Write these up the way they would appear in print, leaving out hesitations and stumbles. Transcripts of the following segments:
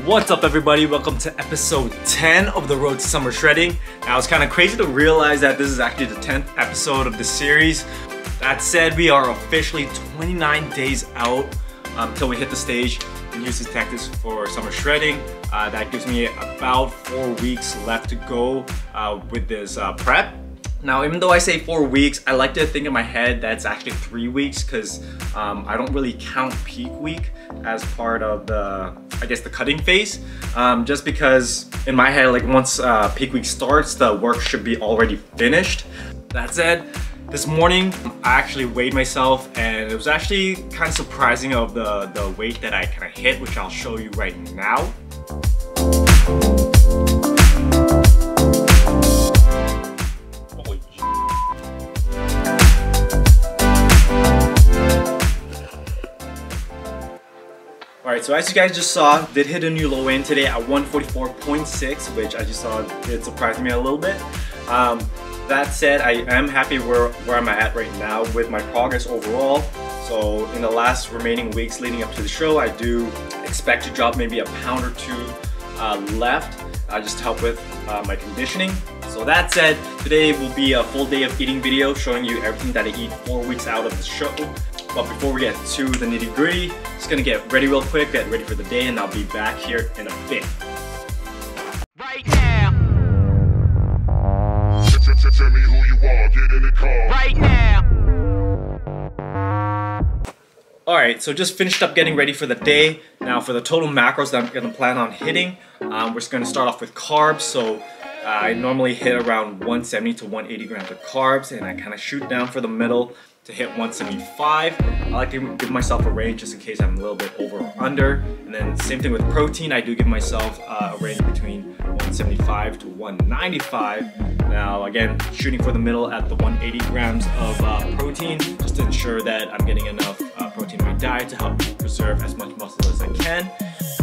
What's up everybody, welcome to episode 10 of the Road to Summer Shredding. Now it's kind of crazy to realize that this is actually the 10th episode of the series. That said, we are officially 29 days out until we hit the stage and use these tactics for summer shredding. That gives me about 4 weeks left to go with this prep. Now, even though I say 4 weeks, I like to think in my head that it's actually 3 weeks because I don't really count peak week as part of the, I guess, the cutting phase. Just because in my head, like once peak week starts, the work should be already finished. That said, this morning I actually weighed myself and it was actually kind of surprising of the weight that I kind of hit, which I'll show you right now. Alright, so as you guys just saw, did hit a new low end today at 144.6, which I just saw did surprise me a little bit. That said, I am happy where I'm at right now with my progress overall. So in the last remaining weeks leading up to the show, I do expect to drop maybe a pound or two left, just to help with my conditioning. So that said, today will be a full day of eating video showing you everything that I eat 4 weeks out of the show. But before we get to the nitty gritty, just gonna get ready real quick, get ready for the day, and I'll be back here in a bit. Right now. Tell me who you are, get in the car. Right now. Alright, so just finished up getting ready for the day. Now for the total macros that I'm gonna plan on hitting, we're just gonna start off with carbs. So I normally hit around 170 to 180 grams of carbs, and I kind of shoot down for the middle to hit 175. I like to give myself a range just in case I'm a little bit over or under. And then same thing with protein, I do give myself a range between 175 to 195. Now again, shooting for the middle at the 180 grams of protein, just to ensure that I'm getting enough protein in my diet to help preserve as much muscle as I can.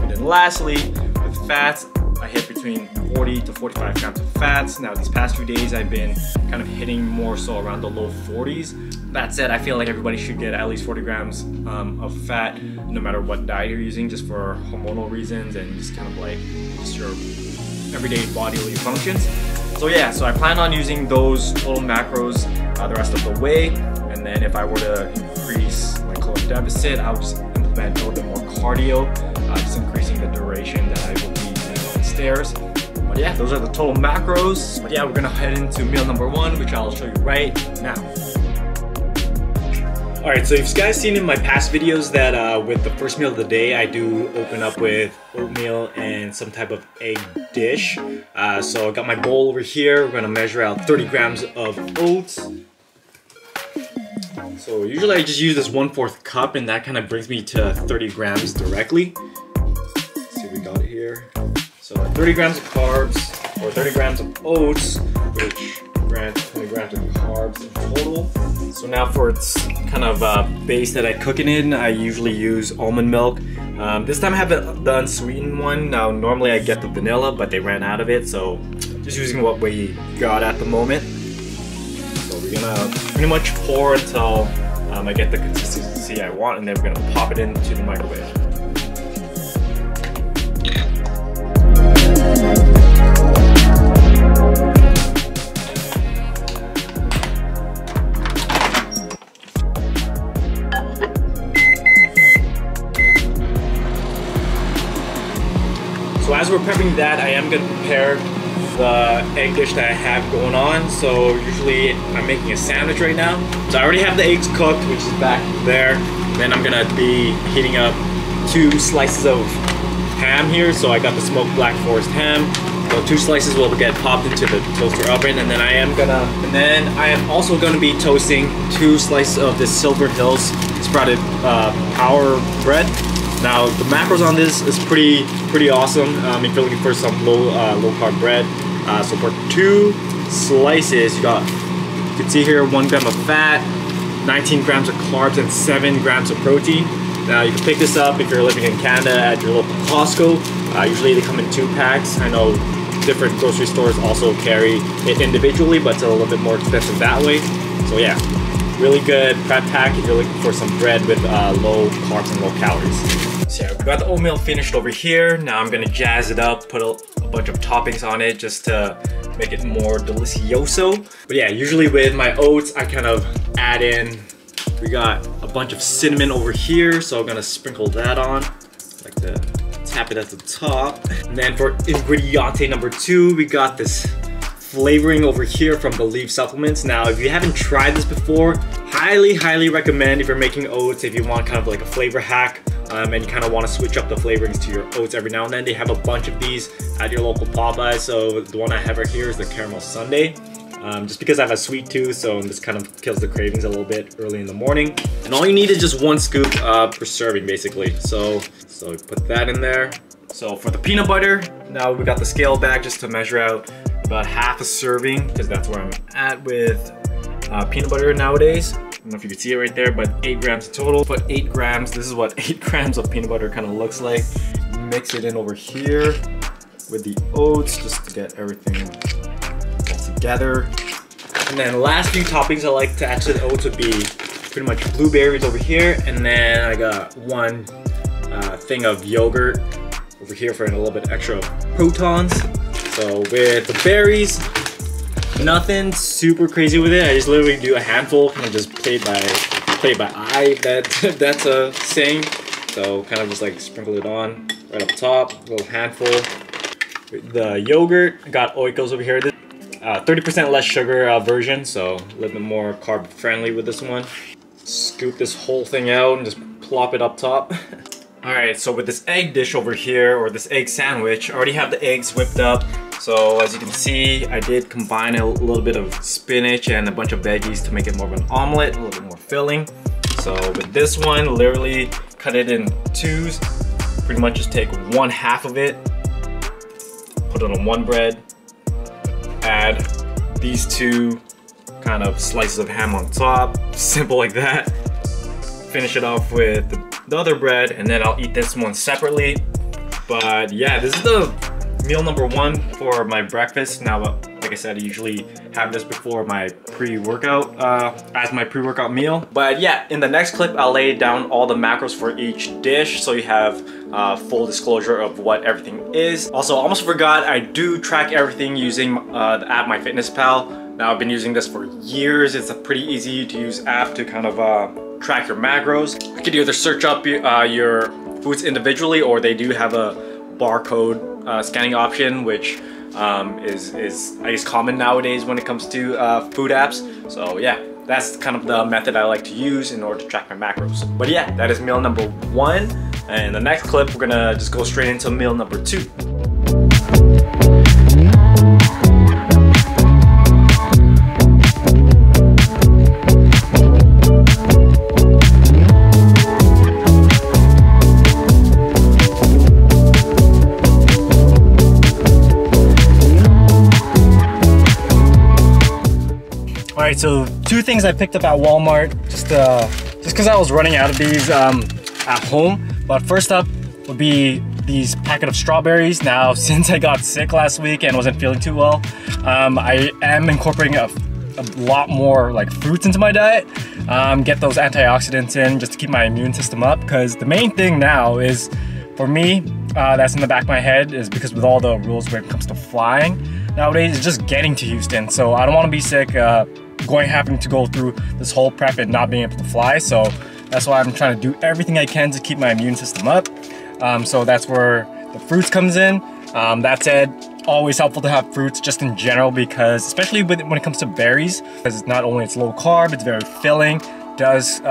And then lastly, with fats, I hit between 40 to 45 grams of fats. Now these past few days I've been kind of hitting more so around the low 40s. That said, I feel like everybody should get at least 40 grams of fat no matter what diet you're using, just for hormonal reasons and just kind of like just your everyday bodily functions. So yeah, so I plan on using those total macros the rest of the way, and then if I were to increase my caloric deficit, I'll just implement a little bit more cardio, just increasing the duration that I will be on stairs. But yeah, those are the total macros. But yeah, we're gonna head into meal number 1, which I'll show you right now. Alright, so if you guys seen in my past videos that with the first meal of the day, I do open up with oatmeal and some type of egg dish. So I got my bowl over here. We're gonna measure out 30 grams of oats. So usually I just use this 1/4 cup, and that kind of brings me to 30 grams directly. Let's see what we got here. So 30 grams of carbs, or 30 grams of oats, which grants 20 grams of carbs in total. So now for its kind of base that I cook it in, I usually use almond milk. This time I have the unsweetened one. Now normally I get the vanilla, but they ran out of it, so just using what we got at the moment. So we're gonna pretty much pour until I get the consistency I want, and then we're gonna pop it into the microwave. So as we're prepping that, I am going to prepare the egg dish that I have going on. So usually I'm making a sandwich right now. So I already have the eggs cooked, which is back there. Then I'm going to be heating up 2 slices of ham here. So I got the smoked Black Forest ham. So 2 slices will get popped into the toaster oven, and then I am also gonna be toasting 2 slices of this Silver Hills sprouted power bread. Now the macros on this is pretty awesome if you're looking for some low carb bread. So for 2 slices, you can see here 1 gram of fat, 19 grams of carbs, and 7 grams of protein. Now you can pick this up if you're living in Canada at your local Costco. Usually they come in 2 packs. I know different grocery stores also carry it individually, but it's a little bit more expensive that way. So yeah. Really good prep pack if you're looking for some bread with low carbs and low calories. So yeah, we've got the oatmeal finished over here. Now I'm gonna jazz it up, put a bunch of toppings on it just to make it more delicioso. But yeah, usually with my oats, I kind of add in, we got a bunch of cinnamon over here, so I'm gonna sprinkle that on, like to tap it at the top. And then for ingrediente number 2, we got this flavoring over here from Believe Supplements. Now, if you haven't tried this before, highly recommend if you're making oats, if you want kind of like a flavor hack, and you kind of want to switch up the flavorings to your oats every now and then. They have a bunch of these at your local Popeyes. So the one I have right here is the caramel sundae. Just because I have a sweet tooth, so this kind of kills the cravings a little bit early in the morning. And all you need is just 1 scoop per serving, basically. So put that in there. So for the peanut butter, now we got the scale bag just to measure out about half a serving, because that's where I'm at with peanut butter nowadays. I don't know if you can see it right there, but 8 grams in total. Put 8 grams, this is what 8 grams of peanut butter kind of looks like. Mix it in over here with the oats just to get everything all together. And then last few toppings I like to add to the oats would be pretty much blueberries over here. And then I got 1 thing of yogurt over here for a little bit extra protons. So with the berries, nothing super crazy with it. I just literally do a handful, kind of just play by eye, if that's a saying. So kind of just like sprinkle it on right up top, a little handful. With the yogurt, I got Oikos over here. 30% less sugar version, so a little bit more carb friendly with this one. Scoop this whole thing out and just plop it up top. Alright, so with this egg dish over here, or this egg sandwich, I already have the eggs whipped up. So as you can see, I did combine a little bit of spinach and a bunch of veggies to make it more of an omelet, a little bit more filling. So with this one, literally cut it in 2s. Pretty much just take 1/2 of it, put it on 1 bread, add these 2 kind of slices of ham on top, simple like that. Finish it off with the other bread, and then I'll eat this one separately. But yeah, this is the meal number 1 for my breakfast. Now, like I said, I usually have this before my pre-workout, as my pre-workout meal. But yeah, in the next clip, I'll lay down all the macros for each dish, so you have full disclosure of what everything is. Also, almost forgot, I do track everything using the app MyFitnessPal. Now, I've been using this for years. It's a pretty easy to use app to kind of track your macros. You could either search up your foods individually, or they do have a barcode scanning option, which is I guess common nowadays when it comes to food apps. So yeah, that's kind of the method I like to use in order to track my macros. But yeah, that is meal number 1. And in the next clip, we're gonna just go straight into meal number 2. Alright, so 2 things I picked up at Walmart just because I was running out of these at home. But first up would be these packet of strawberries. Now, since I got sick last week and wasn't feeling too well, I am incorporating a lot more like fruits into my diet. Get those antioxidants in just to keep my immune system up, because the main thing now is, for me, that's in the back of my head, is because with all the rules when it comes to flying nowadays, it's just getting to Houston. So I don't want to be sick having to go through this whole prep and not being able to fly. So that's why I'm trying to do everything I can to keep my immune system up. So that's where the fruits comes in. That said, always helpful to have fruits just in general, because especially when it comes to berries, because not only it's low carb, it's very filling, does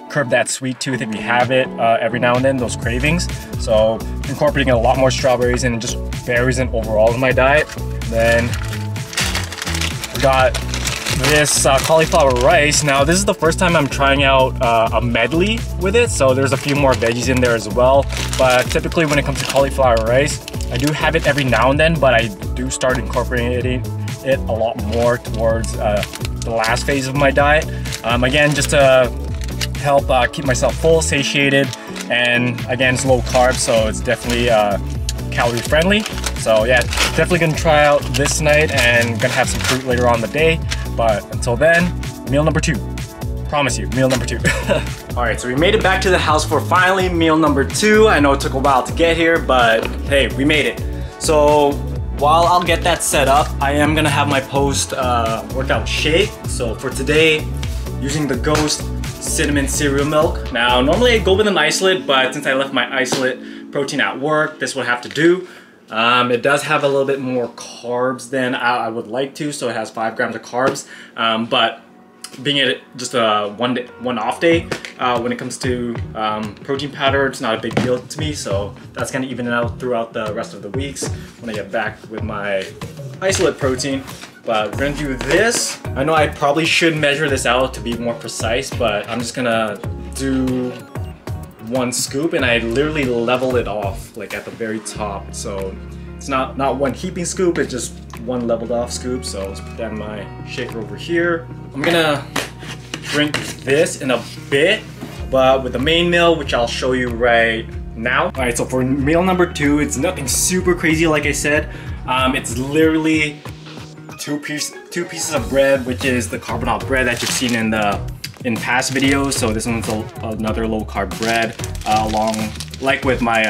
curb that sweet tooth if you have it every now and then, those cravings. So incorporating a lot more strawberries and just berries in overall in my diet. Then we got this cauliflower rice. Now, this is the first time I'm trying out a medley with it, so there's a few more veggies in there as well. But typically when it comes to cauliflower rice, I do have it every now and then, but I do start incorporating it a lot more towards the last phase of my diet. Again, just to help keep myself full, satiated, and again, it's low carb, so it's definitely calorie friendly. So yeah, definitely gonna try out this night and gonna have some fruit later on in the day. But until then, meal number 2. Promise you, meal number 2. Alright, so we made it back to the house for finally meal number 2. I know it took a while to get here, but hey, we made it. So while I'll get that set up, I am gonna have my post workout shake. So for today, using the Ghost cinnamon cereal milk. Now, normally I go with an isolate, but since I left my isolate protein at work, this will have to do. It does have a little bit more carbs than I would like to, so it has 5 grams of carbs. But being it just a one off day, when it comes to protein powder, it's not a big deal to me, so that's gonna even it out throughout the rest of the weeks when I get back with my isolate protein. But we're gonna do this. I know I probably should measure this out to be more precise, but I'm just gonna do 1 scoop, and I literally level it off like at the very top. So it's not 1 heaping scoop, it's just 1 leveled off scoop. So let's put that in my shaker over here. I'm gonna drink this in a bit, but with the main meal, which I'll show you right now. All right, so for meal number 2, it's nothing super crazy like I said. It's literally two pieces of bread, which is the carbonate bread that you've seen in past videos. So this one's another low carb bread, along like with my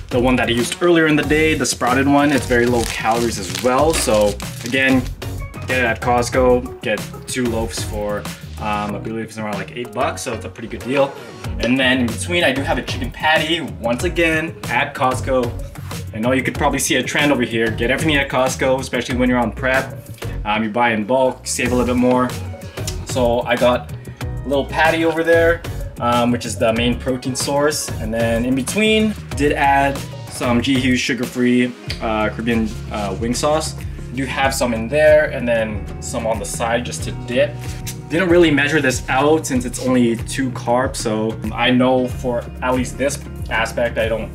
the one that I used earlier in the day, the sprouted one. It's very low calories as well. So again, get it at Costco. Get 2 loaves for I believe it's around like $8, so it's a pretty good deal. And then in between, I do have a chicken patty, once again at Costco. I know you could probably see a trend over here. Get everything at Costco, especially when you're on prep. You buy in bulk, save a little bit more. So I got a little patty over there, which is the main protein source. And then in between, did add some G. Hughes sugar-free Caribbean wing sauce. I do have some in there, and then some on the side just to dip. Didn't really measure this out since it's only 2 carbs, so I know for at least this aspect I don't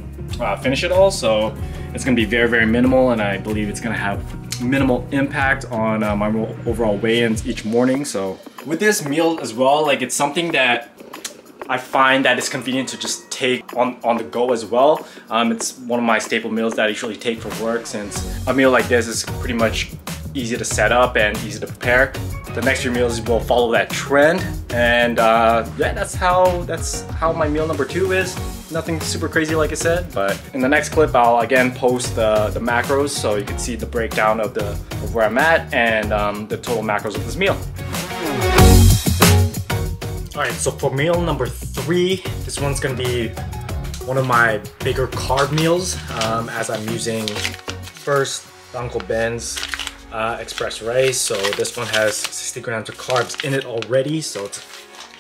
finish it all, so it's gonna be very, very minimal, and I believe it's gonna have minimal impact on my overall weigh-ins each morning. So with this meal as well, like it's something that I find that it's convenient to just take on the go as well. It's one of my staple meals that I usually take for work, since a meal like this is pretty much easy to set up and easy to prepare. The next few meals will follow that trend, and yeah, that's how my meal number 2 is. Nothing super crazy like I said, but in the next clip I'll again post the macros so you can see the breakdown of where I'm at and the total macros of this meal. Alright, so for meal number 3, this one's gonna be one of my bigger carb meals, as I'm using first Uncle Ben's express rice. So this one has 60 grams of carbs in it already, so it's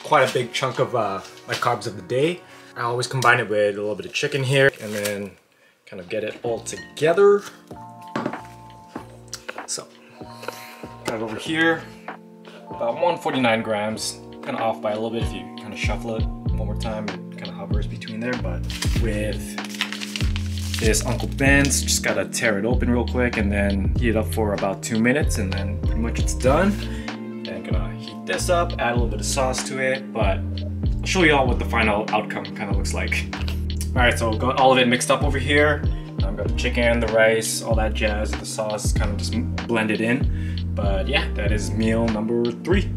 quite a big chunk of my carbs of the day. I always combine it with a little bit of chicken here and then kind of get it all together. So got it over here, about 149 grams, kind of off by a little bit. If you kind of shuffle it one more time, it kind of hovers between there. But with this Uncle Ben's, just gotta tear it open real quick and then heat it up for about 2 minutes, and then pretty much it's done. And gonna heat this up, add a little bit of sauce to it, but I'll show you all what the final outcome kind of looks like. All right, so got all of it mixed up over here. I've got the chicken, the rice, all that jazz, the sauce kind of just blended in. But yeah, that is meal number 3.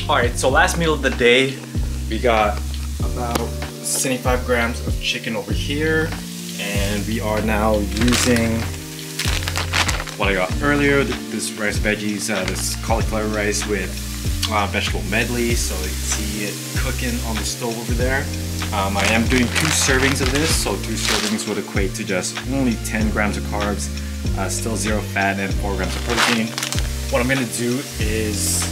All right, so last meal of the day, we got about 75 grams of chicken over here, and we are now using what I got earlier, this rice veggies, this cauliflower rice with vegetable medley, so you can see it cooking on the stove over there. I am doing 2 servings of this, so 2 servings would equate to just only 10 grams of carbs, still 0 fat and 4 grams of protein. What I'm gonna do is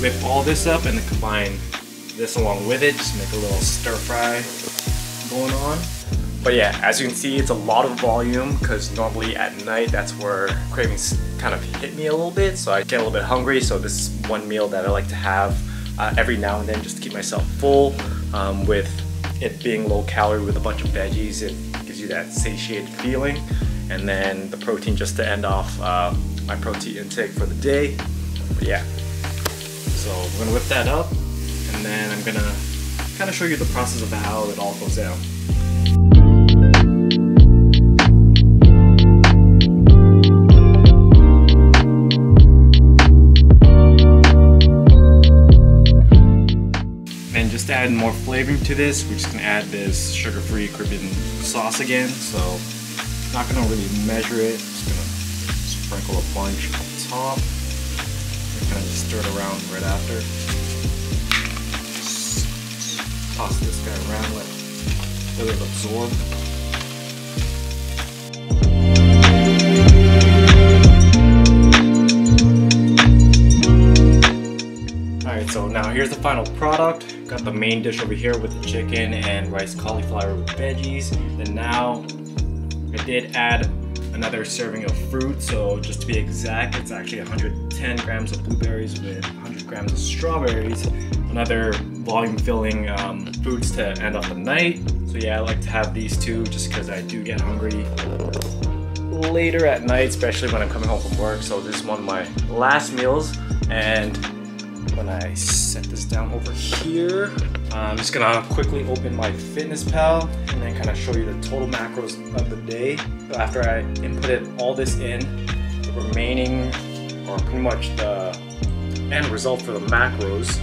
whip all this up and then combine this along with it, just make a little stir fry going on. But yeah, as you can see, it's a lot of volume because normally at night that's where cravings kind of hit me a little bit, so I get a little bit hungry. So this is one meal that I like to have every now and then just to keep myself full. With it being low calorie with a bunch of veggies, it gives you that satiated feeling. And then the protein just to end off my protein intake for the day. But yeah, so I'm gonna whip that up, and then I'm gonna kind of show you the process of how it all goes down. add more flavoring to this, we're just gonna add this sugar-free Caribbean sauce again. So not gonna really measure it, just gonna sprinkle a bunch up top and kind of just stir it around right after. Just toss this guy around, let it absorb. Alright, so now here's the final product. Got the main dish over here with the chicken and rice cauliflower with veggies. Then now I did add another serving of fruit, so just to be exact, it's actually 110 grams of blueberries with 100 grams of strawberries. Another volume filling foods to end off the night. So yeah, I like to have these two just because I do get hungry later at night, especially when I'm coming home from work. So this is one of my last meals, and when I set this down over here, I'm just gonna quickly open my FitnessPal and then kind of show you the total macros of the day. So after I inputted all this in, the remaining, or pretty much the end result for the macros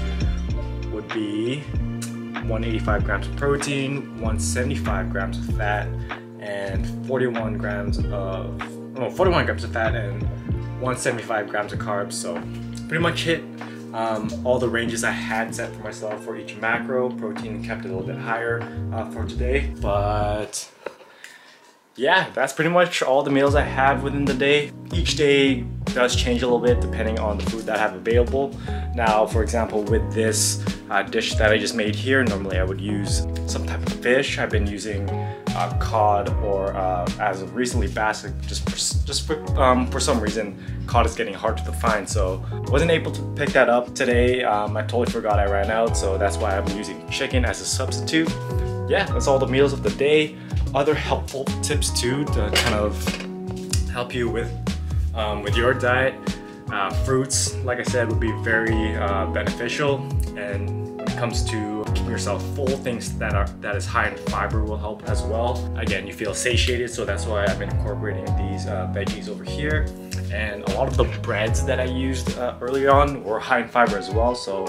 would be 185 grams of protein, 175 grams of fat, and 41 grams of fat and 175 grams of carbs. So pretty much hit all the ranges I had set for myself for each macro. Protein kept it a little bit higher for today, but yeah, that's pretty much all the meals I have within the day. Each day does change a little bit depending on the food that I have available. Now, for example, with this dish that I just made here, normally I would use some type of fish. I've been using cod, or as of recently bass. Just for some reason, cod is getting hard to find, so I wasn't able to pick that up today. I totally forgot I ran out, so that's why I'm using chicken as a substitute. Yeah, that's all the meals of the day. Other helpful tips too to kind of help you with your diet. Fruits, like I said, would be very beneficial, and when it comes to keeping yourself full, things that is high in fiber will help as well. Again, you feel satiated, so that's why I'm incorporating these veggies over here. And a lot of the breads that I used earlier on were high in fiber as well, so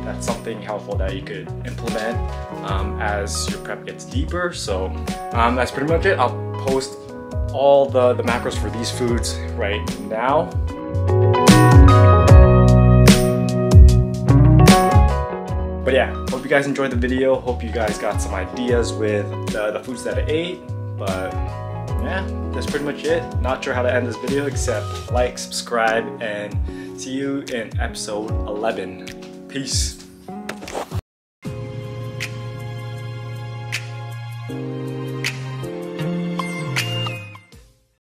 that's something helpful that you could implement as your prep gets deeper. So that's pretty much it. I'll post all the macros for these foods right now. But yeah, hope you guys enjoyed the video. Hope you guys got some ideas with the foods that I ate. But yeah, that's pretty much it. Not sure how to end this video except like, subscribe, and see you in episode 11. Peace.